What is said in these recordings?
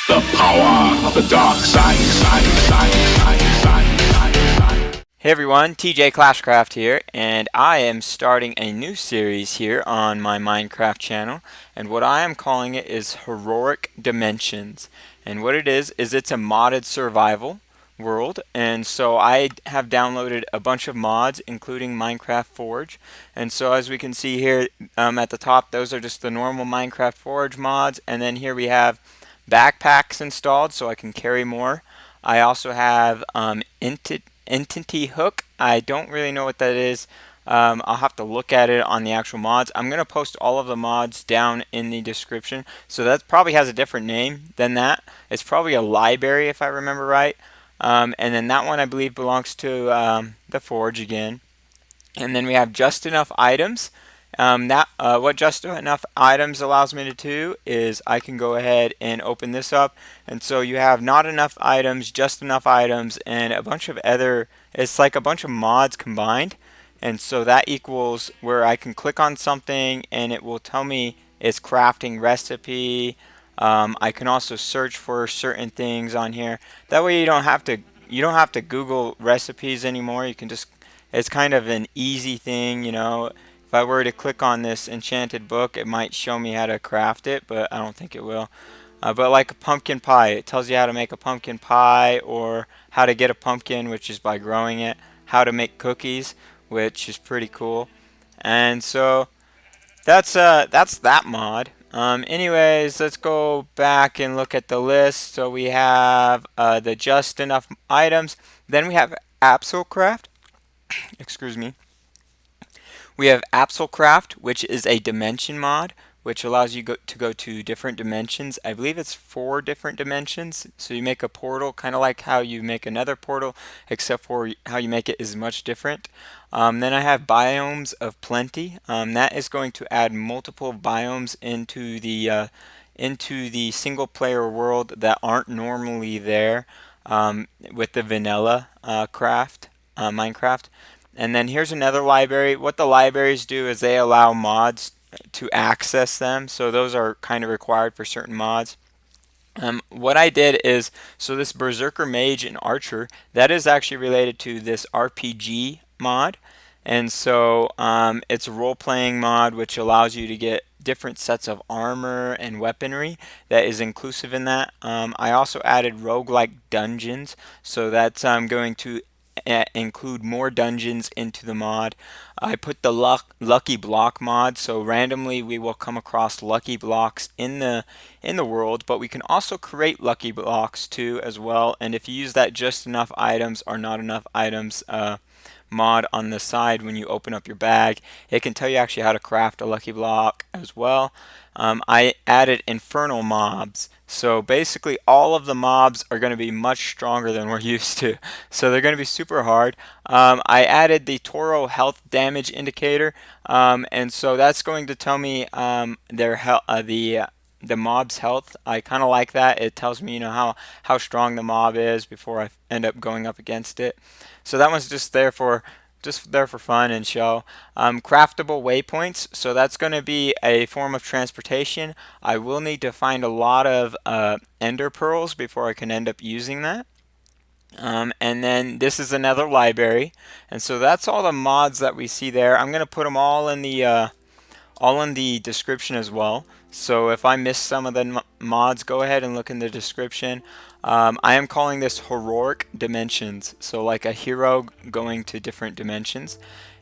The power of the dark side. Hey everyone, TJ Clashcraft here, and I am starting a new series here on my Minecraft channel, and what I am calling it is Heroic Dimensions. And what it is it's a modded survival world, and so I have downloaded a bunch of mods including Minecraft Forge. And so as we can see here at the top, those are just the normal Minecraft Forge mods, and then here we have backpacks installed so I can carry more. I also have Entity Hook. I don't really know what that is. I'll have to look at it on the actual mods. I'm going to post all of the mods down in the description. So that probably has a different name than that. It's probably a library if I remember right. And then that one I believe belongs to the Forge again. And then we have Just Enough Items. What Just Enough Items allows me to do is I can go ahead and open this up, and so you have not enough items, just enough items, and a bunch of other, it's like a bunch of mods combined. And so that equals where I can click on something and it will tell me its crafting recipe. I can also search for certain things on here. That way you don't have to Google recipes anymore. You can just, it's kind of an easy thing, you know. If I were to click on this enchanted book, it might show me how to craft it, but I don't think it will. But like a pumpkin pie, it tells you how to make a pumpkin pie, or how to get a pumpkin, which is by growing it, how to make cookies, which is pretty cool. And so that's that mod. Anyways, let's go back and look at the list. So we have the Just Enough Items. Then we have AbyssalCraft. Excuse me. We have AbyssalCraft, which is a dimension mod, which allows you to go to different dimensions. I believe it's 4 different dimensions. So you make a portal, kind of like how you make another portal, except for how you make it is much different. Then I have Biomes of Plenty. That is going to add multiple biomes into the single player world that aren't normally there with the vanilla Minecraft. And then here's another library. What the libraries do is they allow mods to access them. So those are kind of required for certain mods. What I did is, so this Berserker, Mage, and Archer, that is actually related to this RPG mod. And so it's a role-playing mod which allows you to get different sets of armor and weaponry that is inclusive in that. I also added roguelike dungeons, so that's going to include more dungeons into the mod. I put the lucky block mod, so randomly we will come across lucky blocks in the world, but we can also create lucky blocks too as well. And if you use that Just Enough Items or Not Enough Items mod on the side when you open up your bag, it can tell you actually how to craft a lucky block as well. I added Infernal mobs, so basically all of the mobs are going to be much stronger than we're used to, so they're going to be super hard. I added the Toro health damage indicator, and so that's going to tell me the mob's health. I kind of like that. It tells me, you know, how strong the mob is before I end up going up against it. So that one's just there for fun and show. Craftable waypoints, so that's going to be a form of transportation. I will need to find a lot of ender pearls before I can end up using that. And then this is another library, and so that's all the mods that we see there. I'm going to put them all in the description as well. So if I miss some of the mods, go ahead and look in the description. I am calling this Heroic Dimensions, so like a hero going to different dimensions.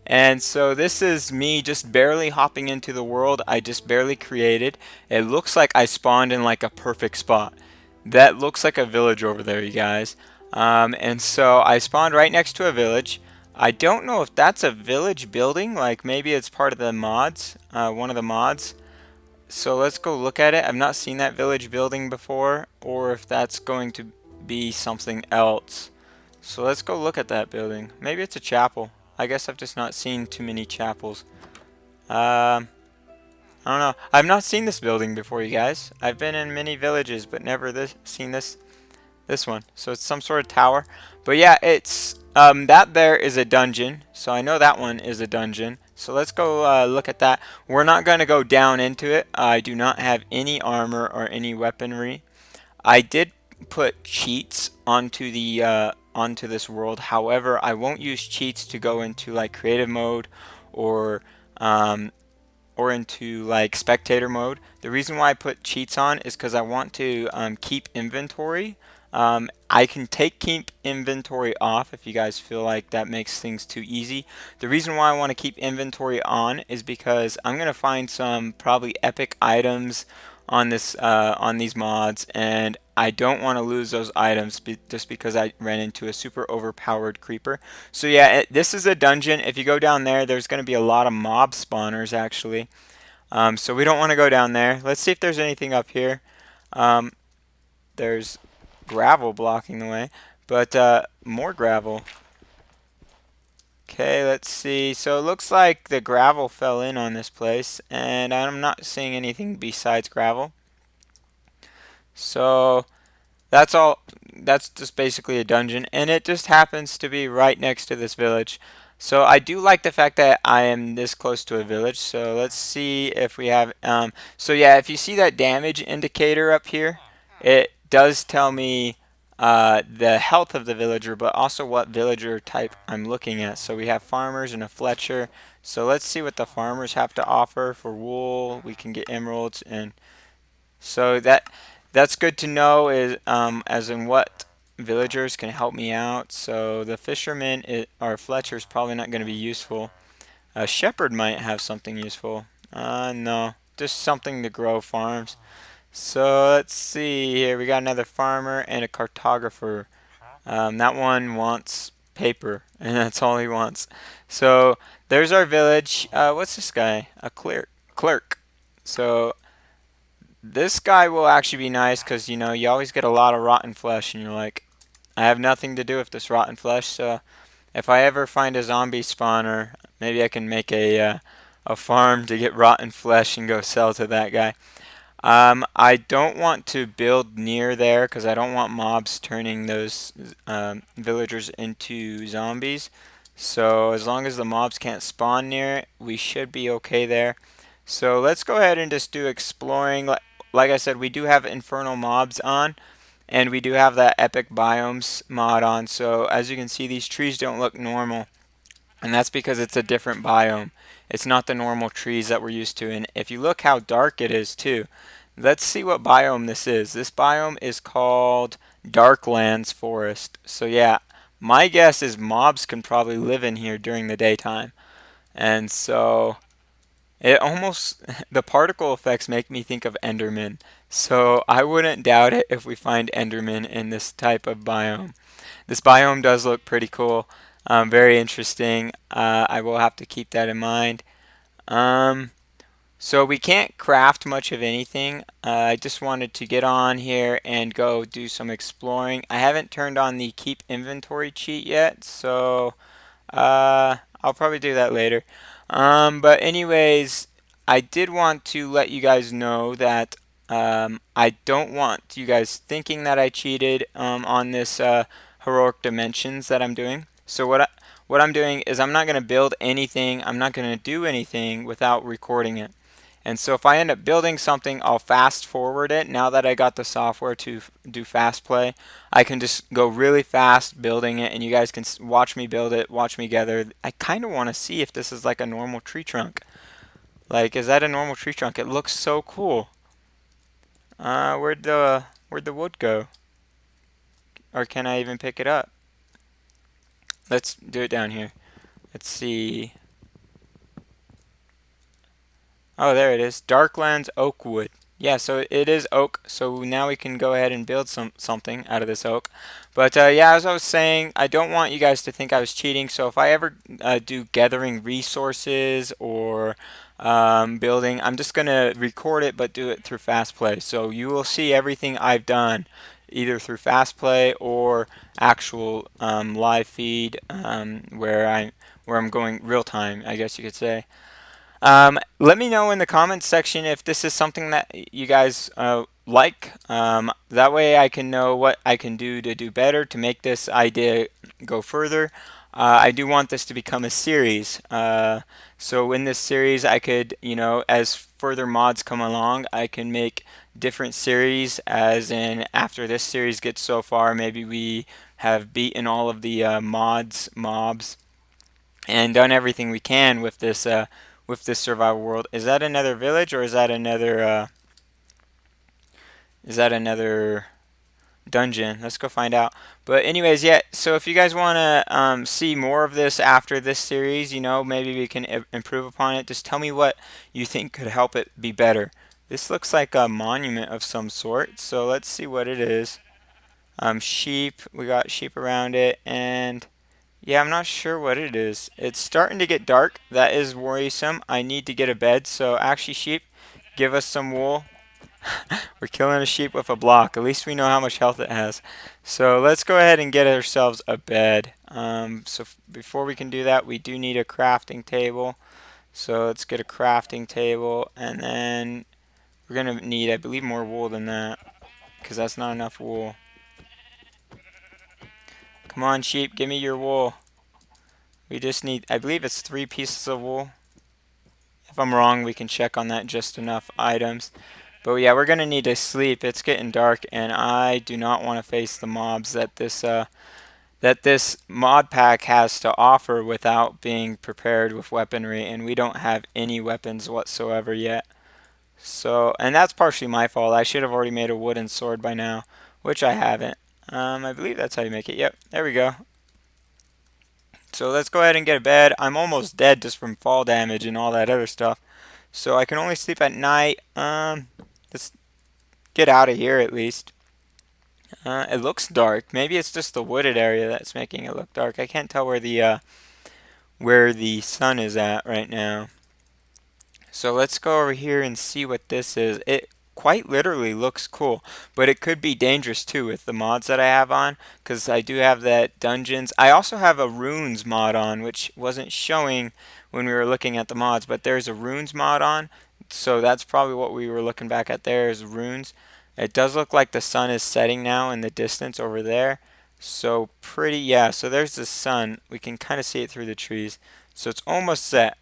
And so this is me just barely hopping into the world I just barely created. It looks like I spawned in like a perfect spot. That looks like a village over there, you guys. And so I spawned right next to a village. I don't know if that's a village building, like maybe it's part of the mods, one of the mods. So let's go look at it. I've not seen that village building before, or if that's going to be something else. So let's go look at that building. Maybe it's a chapel. I guess I've just not seen too many chapels. I don't know. I've not seen this building before, you guys. I've been in many villages, but never seen this one. So it's some sort of tower. But yeah, it's that there is a dungeon. So I know that one is a dungeon. So let's go look at that. We're not going to go down into it. I do not have any armor or any weaponry. I did put cheats onto this world. However, I won't use cheats to go into like creative mode or um, or into like spectator mode. The reason why I put cheats on is because I want to keep inventory. I can keep inventory off if you guys feel like that makes things too easy. The reason why I want to keep inventory on is because I'm gonna find some probably epic items on this on these mods, and I don't want to lose those items just because I ran into a super overpowered creeper. So yeah, this is a dungeon. If you go down there, there's going to be a lot of mob spawners actually. So we don't want to go down there. Let's see if there's anything up here. Um, there's gravel blocking the way, but more gravel. Okay, let's see. So it looks like the gravel fell in on this place, and I'm not seeing anything besides gravel. So that's all. That's just basically a dungeon, and it just happens to be right next to this village. So I do like the fact that I am this close to a village. So let's see if we have. So yeah, if you see that damage indicator up here, it does tell me the health of the villager, but also what villager type I'm looking at. So we have farmers and a Fletcher. So let's see what the farmers have to offer for wool. We can get emeralds, and so that's good to know, is as in what villagers can help me out. So the fisherman or Fletcher is probably not going to be useful. A shepherd might have something useful. No, just something to grow farms. So let's see here. We got another farmer and a cartographer. That one wants paper, and that's all he wants. So there's our village. What's this guy? A clerk. Clerk. So this guy will actually be nice because, you know, you always get a lot of rotten flesh, and you're like, I have nothing to do with this rotten flesh. So if I ever find a zombie spawner, maybe I can make a farm to get rotten flesh and go sell to that guy. I don't want to build near there because I don't want mobs turning those villagers into zombies. So as long as the mobs can't spawn near it, we should be okay there. So let's go ahead and just do exploring. Like I said, we do have Infernal mobs on, and we do have that epic Biomes mod on. So as you can see, these trees don't look normal, and that's because it's a different biome. It's not the normal trees that we're used to. And if you look how dark it is too, let's see what biome this is. This biome is called Darklands Forest. So yeah, my guess is mobs can probably live in here during the daytime. And so it almost, the particle effects make me think of Enderman. So I wouldn't doubt it if we find Enderman in this type of biome. This biome does look pretty cool. Very interesting. I will have to keep that in mind. Um, so we can't craft much of anything. I just wanted to get on here and go do some exploring. I haven't turned on the keep inventory cheat yet, so I'll probably do that later. But anyways, I did want to let you guys know that I don't want you guys thinking that I cheated on this heroic dimensions that I'm doing. So what I'm doing is I'm not going to build anything. I'm not going to do anything without recording it. And so if I end up building something, I'll fast forward it. Now that I got the software to do fast play, I can just go really fast building it, and you guys can watch me build it, watch me gather. I kind of want to see if this is like a normal tree trunk. Like, is that a normal tree trunk? It looks so cool. Where'd the wood go? Or can I even pick it up? Let's do it down here. Let's see. Oh, there it is. Darklands oak wood. Yeah, so it is oak. So now we can go ahead and build something out of this oak. But yeah, as I was saying, I don't want you guys to think I was cheating. So if I ever do gathering resources or building, I'm just gonna record it, but do it through fast play. So you will see everything I've done, either through fast play or actual live feed, where I'm going real time, I guess you could say. Let me know in the comments section if this is something that you guys like. That way I can know what I can do to do better to make this idea go further. I do want this to become a series. So in this series I could, you know, as further mods come along, I can make different series, as in after this series gets so far, maybe we have beaten all of the mobs, and done everything we can with this survival world. Is that another village, or is that another dungeon? Let's go find out. But anyways, yeah, so if you guys want to see more of this after this series, you know, maybe we can improve upon it. Just tell me what you think could help it be better. This looks like a monument of some sort, so let's see what it is. Sheep, we got sheep around it, and yeah, I'm not sure what it is. It's starting to get dark. That is worrisome. I need to get a bed, so actually, sheep, give us some wool. We're killing a sheep with a block. At least we know how much health it has. So let's go ahead and get ourselves a bed. Before we can do that, we do need a crafting table. So let's get a crafting table, and then we're going to need, I believe, more wool than that, because that's not enough wool. Come on, sheep, give me your wool. We just need, I believe it's 3 pieces of wool. If I'm wrong, we can check on that. Just enough items. But yeah, we're going to need to sleep. It's getting dark, and I do not want to face the mobs that this mod pack has to offer without being prepared with weaponry, and we don't have any weapons whatsoever yet. So, and that's partially my fault. I should have already made a wooden sword by now, which I haven't. I believe that's how you make it. Yep, there we go. So let's go ahead and get a bed. I'm almost dead just from fall damage and all that other stuff. So I can only sleep at night. Let's get out of here at least. It looks dark. Maybe it's just the wooded area that's making it look dark. I can't tell where the sun is at right now. So let's go over here and see what this is. It quite literally looks cool, but it could be dangerous too with the mods that I have on, because I do have that dungeons. I also have a runes mod on, which wasn't showing when we were looking at the mods, but there's a runes mod on, so that's probably what we were looking back at there, is runes. It does look like the sun is setting now in the distance over there. So pretty, yeah, so there's the sun. We can kind of see it through the trees. So it's almost set.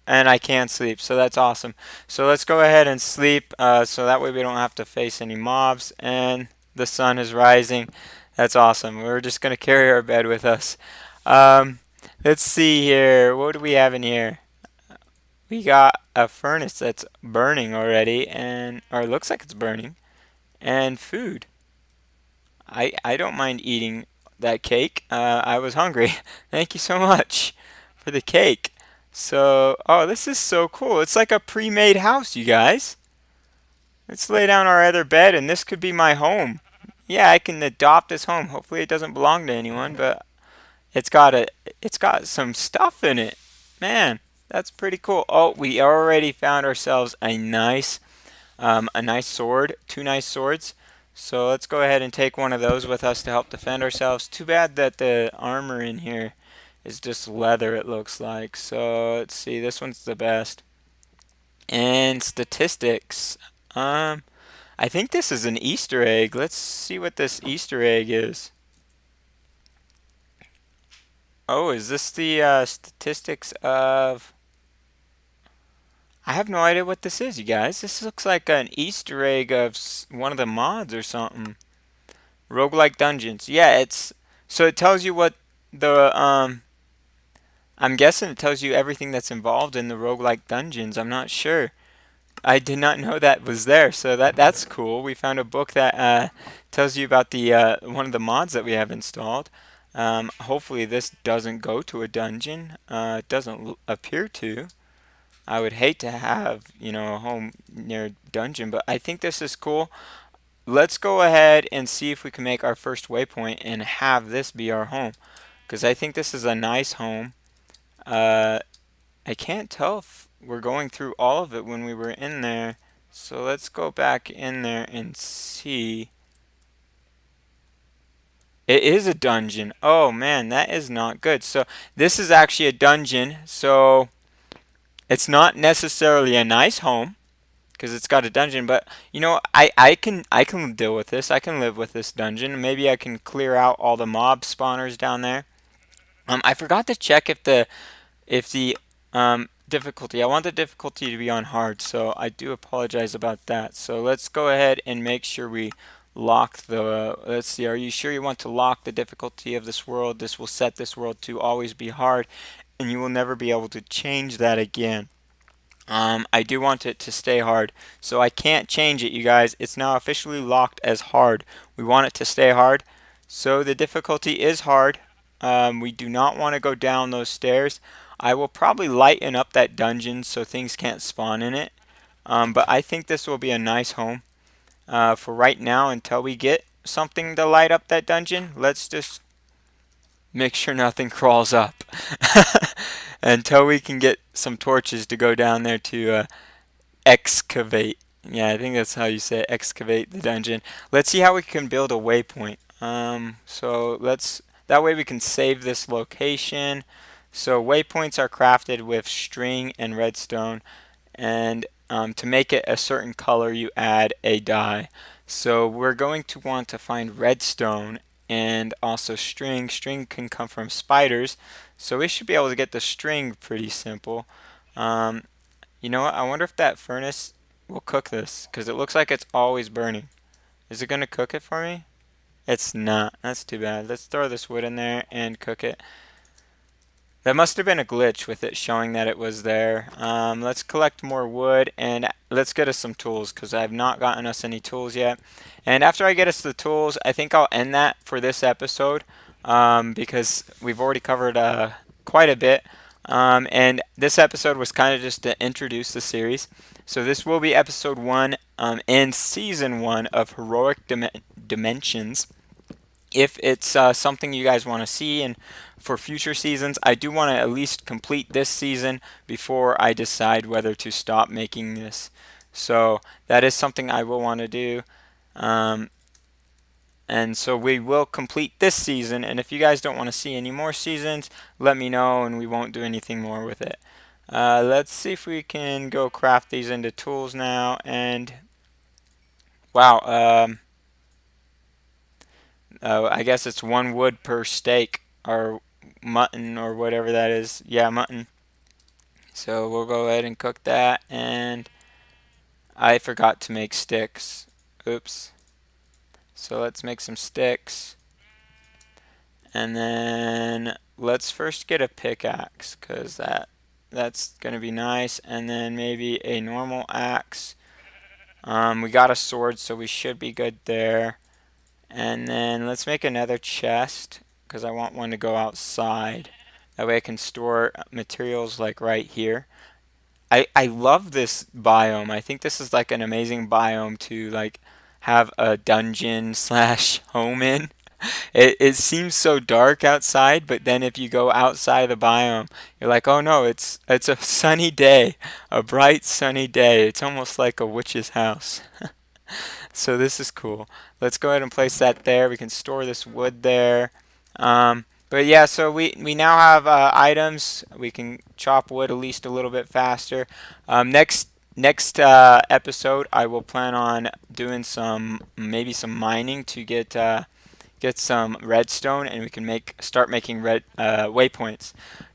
And I can sleep, so that's awesome. So let's go ahead and sleep, so that way we don't have to face any mobs. And the sun is rising. That's awesome. We're just going to carry our bed with us. Let's see here. What do we have in here? We got a furnace that's burning already, or it looks like it's burning. And food. I don't mind eating that cake. I was hungry. Thank you so much for the cake. So, oh, this is so cool. It's like a pre-made house, you guys. Let's lay down our other bed, and this could be my home. Yeah, I can adopt this home. Hopefully it doesn't belong to anyone, but it's got some stuff in it. Man, that's pretty cool. Oh, we already found ourselves a nice sword, 2 nice swords. So let's go ahead and take one of those with us to help defend ourselves. Too bad that the armor in here is just leather, it looks like. So let's see, this one's the best. And statistics. I think this is an Easter egg. Let's see what this Easter egg is. Oh, is this the statistics of... I have no idea what this is, you guys. This looks like an Easter egg of one of the mods or something. Roguelike dungeons. Yeah, so it tells you what the I'm guessing it tells you everything that's involved in the roguelike dungeons. I'm not sure. I did not know that was there, so that's cool. We found a book that tells you about the one of the mods that we have installed. Hopefully this doesn't go to a dungeon. It doesn't appear to. I would hate to have, you know, a home near a dungeon, but I think this is cool. Let's go ahead and see if we can make our first waypoint and have this be our home, because I think this is a nice home. I can't tell if we're going through all of it when we were in there, so let's go back in there and see. It is a dungeon. Oh man, that is not good. So this is actually a dungeon, so it's not necessarily a nice home because it's got a dungeon, but you know, I can deal with this. I can live with this dungeon. Maybe I can clear out all the mob spawners down there. I forgot to check if the difficulty. I want the difficulty to be on hard, so I do apologize about that. So let's go ahead and make sure we lock the, let's see, are you sure you want to lock the difficulty of this world? This will set this world to always be hard, and you will never be able to change that again. I do want it to stay hard, so I can't change it, you guys. It's now officially locked as hard. We want it to stay hard, so the difficulty is hard. We do not want to go down those stairs. I will probably lighten up that dungeon so things can't spawn in it. But I think this will be a nice home for right now until we get something to light up that dungeon. Let's just make sure nothing crawls up until we can get some torches to go down there to excavate. Yeah, I think that's how you say it, excavate the dungeon. Let's see how we can build a waypoint. So let's, that way we can save this location. So waypoints are crafted with string and redstone, and to make it a certain color you add a dye. So we're going to want to find redstone and also string. String can come from spiders, so we should be able to get the string pretty simple. Um, you know what? I wonder if that furnace will cook this, because it looks like it's always burning. Is it going to cook it for me? It's not. That's too bad. Let's throw this wood in there and cook it. That must have been a glitch with it showing that it was there. Let's collect more wood and let's get us some tools, because I've not gotten us any tools yet. And after I get us the tools, I think I'll end that for this episode, because we've already covered quite a bit. And this episode was kind of just to introduce the series. So this will be episode 1 and season 1 of Heroic Dimensions. If it's something you guys want to see, and for future seasons, I do want to at least complete this season before I decide whether to stop making this. So that is something I will want to do. And so we will complete this season, and if you guys don't want to see any more seasons, let me know and we won't do anything more with it. Let's see if we can go craft these into tools now. And wow, I guess it's 1 wood per steak, or mutton, or whatever that is. Yeah, mutton. So we'll go ahead and cook that, and I forgot to make sticks. Oops. So let's make some sticks. And then let's first get a pickaxe, because that's going to be nice. And then maybe a normal axe. We got a sword, so we should be good there. And then let's make another chest, because I want one to go outside. That way I can store materials like right here. I love this biome. I think this is like an amazing biome to like have a dungeon slash home in. It seems so dark outside, but then if you go outside the biome, you're like, oh no, it's a sunny day, a bright sunny day. It's almost like a witch's house. So this is cool. Let's go ahead and place that there. We can store this wood there. But yeah, so we now have items. We can chop wood at least a little bit faster. Next episode, I will plan on doing maybe some mining to get some redstone, and we can start making waypoints.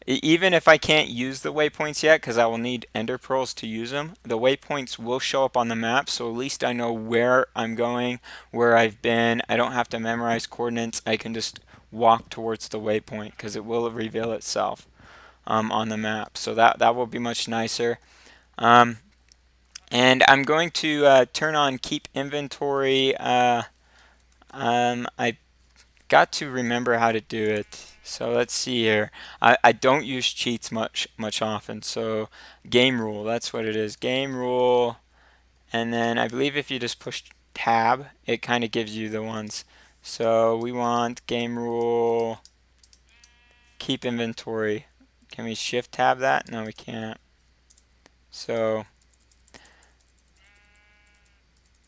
Even if I can't use the waypoints yet, because I will need ender pearls to use them, the waypoints will show up on the map, so at least I know where I'm going, where I've been. I don't have to memorize coordinates. I can just walk towards the waypoint, because it will reveal itself on the map. So that will be much nicer. And I'm going to turn on keep inventory. I got to remember how to do it. So let's see here. I don't use cheats much often. So game rule, that's what it is. Game rule, and then I believe if you just push tab, it kind of gives you the ones. So we want game rule, keep inventory. Can we shift tab that? No, we can't. So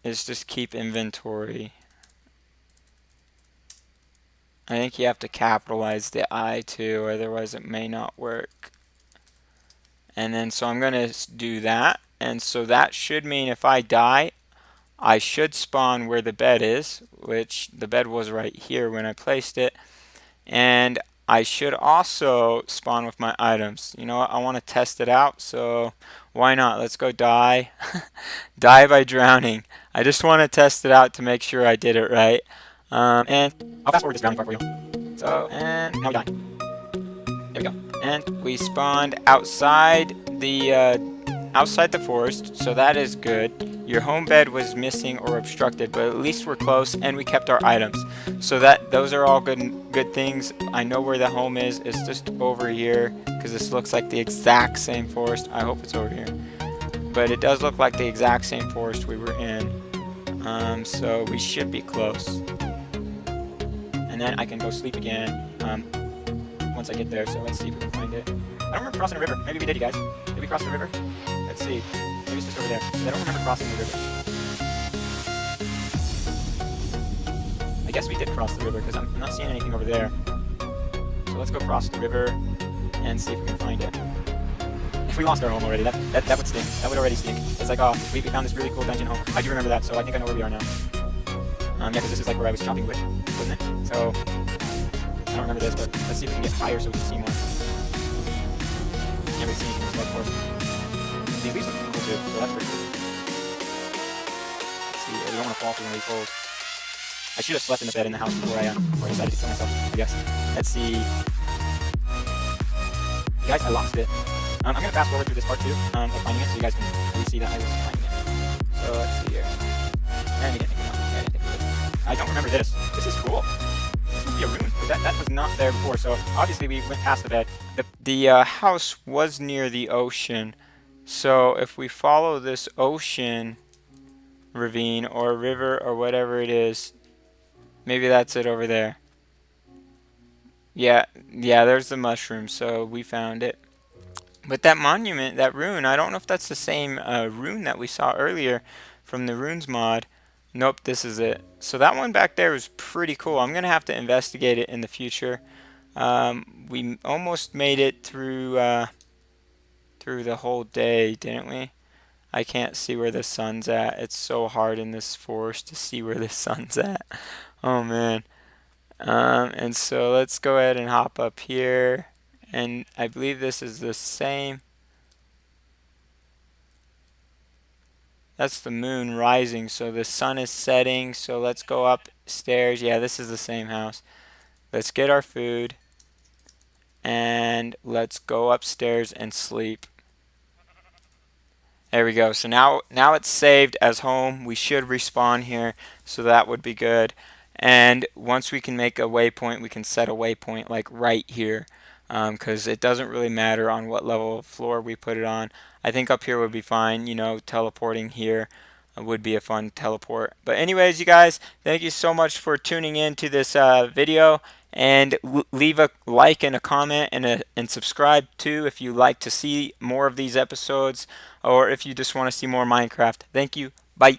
it's just keep inventory. I think you have to capitalize the I too, otherwise it may not work. And then so I'm going to do that. And so that should mean if I die, I should spawn where the bed is, which the bed was right here when I placed it. And I should also spawn with my items. You know what? I want to test it out, so why not? Let's go die. Die by drowning. I just want to test it out to make sure I did it right. And I'll fast forward this drowning part for you. So, and now we die. There we go. And we spawned outside the forest, so that is good. Your home bed was missing or obstructed, but at least we're close, and we kept our items. So those are all good things. I know where the home is. It's just over here, because this looks like the exact same forest. I hope it's over here. But it does look like the exact same forest we were in. So we should be close. And then I can go sleep again once I get there. So let's see if we can find it. I don't remember crossing a river. Maybe we did, you guys. Did we cross the river? Let's see. Maybe it's just over there. I don't remember crossing the river. I guess we did cross the river because I'm not seeing anything over there. So let's go cross the river and see if we can find it. If we lost our home already, that would stink. That would already stink. It's like, oh, we found this really cool dungeon home. I do remember that, so I think I know where we are now. Yeah, because this is like where I was chopping wood, wasn't it? So I don't remember this, but let's see if we can get higher so we can see more. Can't really see anything in this, of course. These leaves look cool too, so that's pretty cool. Let's see, we don't want to fall through one of these holes. I should have slept in the bed in the house before I decided to kill myself, I guess. Let's see. Guys, I lost it. I'm going to fast forward through this part too, of finding it, so you guys can really see that I was finding it. So let's see here. And again, I don't remember this. This is cool. This must be a rune. That was not there before, so obviously we went past the bed. The house was near the ocean, so if we follow this ocean ravine or river or whatever it is, maybe that's it over there. Yeah, there's the mushroom, so we found it. But that monument, that rune, I don't know if that's the same rune that we saw earlier from the runes mod. Nope, this is it. So that one back there was pretty cool. I'm going to have to investigate it in the future. We almost made it through the whole day, didn't we? I can't see where the sun's at. It's so hard in this forest to see where the sun's at. Oh, man. And so let's go ahead and hop up here. And I believe this is the same. That's the moon rising, so the sun is setting. So let's go upstairs. Yeah, this is the same house. Let's get our food. And let's go upstairs and sleep. There we go. So now it's saved as home. We should respawn here, so that would be good. And once we can make a waypoint, we can set a waypoint like right here. Because it doesn't really matter on what level of floor we put it on. I think up here would be fine, you know, teleporting here would be a fun teleport. But anyways, you guys, thank you so much for tuning in to this video, and leave a like and a comment and subscribe too if you like to see more of these episodes, or if you just want to see more Minecraft. Thank you. Bye.